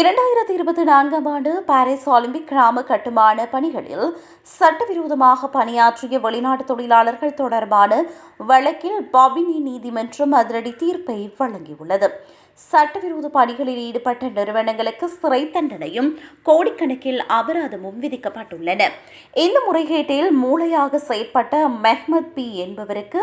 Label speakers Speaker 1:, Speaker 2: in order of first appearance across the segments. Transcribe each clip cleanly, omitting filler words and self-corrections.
Speaker 1: 2024ஆம் ஆண்டு Paris Olympic கிராம கட்டுமான பணிகளில் சட்டவிரோதமாக பணியாற்றிய வெளிநாட்டு தொழிலாளர்கள் தொடர்பான வழக்கில் பாபினி நீதிமன்றம் அதிரடி தீர்ப்பை வழங்கியுள்ளது. சட்டவிரோத பணிகளில் ஈடுபட்ட நிறுவனங்களுக்கு சிறை தண்டனையும் கோடிக்கணக்கில் அபராதமும் விதிக்கப்பட்டுள்ளன. இந்த முறைகேட்டில் மூளையாக செயற்பட்ட மெஹ்மத் பி என்பவருக்கு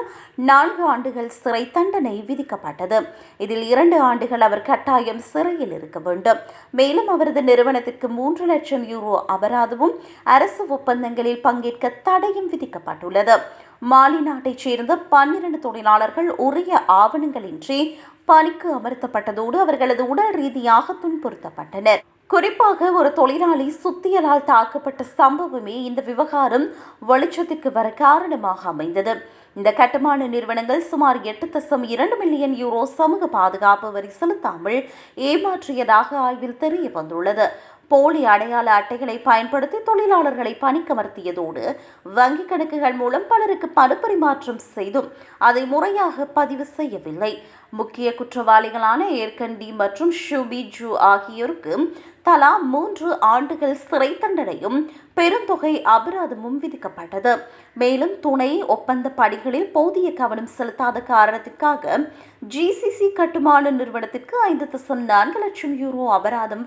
Speaker 1: 4 ஆண்டுகள் சிறை தண்டனை விதிக்கப்பட்டது. இதில் 2 ஆண்டுகள் அவர் கட்டாயம் சிறையில் இருக்க வேண்டும். மேலும் அவரது நிறுவனத்திற்கு 3 லட்சம் யூரோ அபராதமும் அரசு ஒப்பந்தங்களில் பங்கேற்க தடையும் விதிக்கப்பட்டுள்ளது. மாலி நாட்டைச் சேர்ந்த 12 தொழிலாளர்கள் உரிய ஆவணங்களின்றி பணிக்கு அமர்த்தப்பட்டதோடு அவர்களது உடல் ரீதியாக துன்புறுத்தப்பட்டனர். குறிப்பாக ஒரு தொழிலாளி சுத்தியலால் தாக்கப்பட்ட சம்பவமே இந்த விவகாரம் வெளிச்சத்திற்கு வர காரணமாக அமைந்தது. இந்த கட்டுமான நிறுவனங்கள் சுமார் 8.2 மில்லியன் யூரோ சமூக பாதுகாப்பு வரி செலுத்தாமல் ஏமாற்றியதாக ஆய்வில் தெரிய வந்துள்ளது. போலி அடையாள அட்டைகளை பயன்படுத்தி தொழிலாளர்களை பணிக்கமர்த்தியதோடு வங்கிக் கணக்குகள் மூலம் பலருக்கு பணப்பரிமாற்றம் செய்தும் அதை முறையாக பதிவு செய்யவில்லை. முக்கிய குற்றவாளிகளான ஏர்கண்டி மற்றும் ஷுபிஜு ஆகியோருக்கு தலா 3 ஆண்டுகள் சிறை தண்டனையும் பெருந்தொகை அபராதமும் விதிக்கப்பட்டது. மேலும் துணை ஒப்பந்த பணிகளில் போதிய கவனம் செலுத்தாத காரணத்திற்காக ஜிசிசி கட்டுமான நிறுவனத்திற்கு 5.4 லட்சம் யூரோ அபராதம்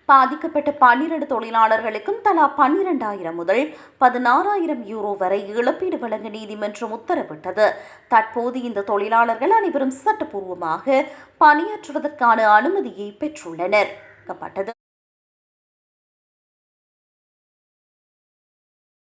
Speaker 1: பாதிக்கப்பட்ட 12 தொழிலாளர்களுக்கும் தலா 12,000 முதல் 16,000 யூரோ வரை இழப்பீடு வழங்க நீதிமன்றம் உத்தரவிட்டது. தற்போது இந்த தொழிலாளர்கள் அனைவரும் சட்டப்பூர்வமாக பணியாற்றுவதற்கான அனுமதியை பெற்றுள்ளனர்.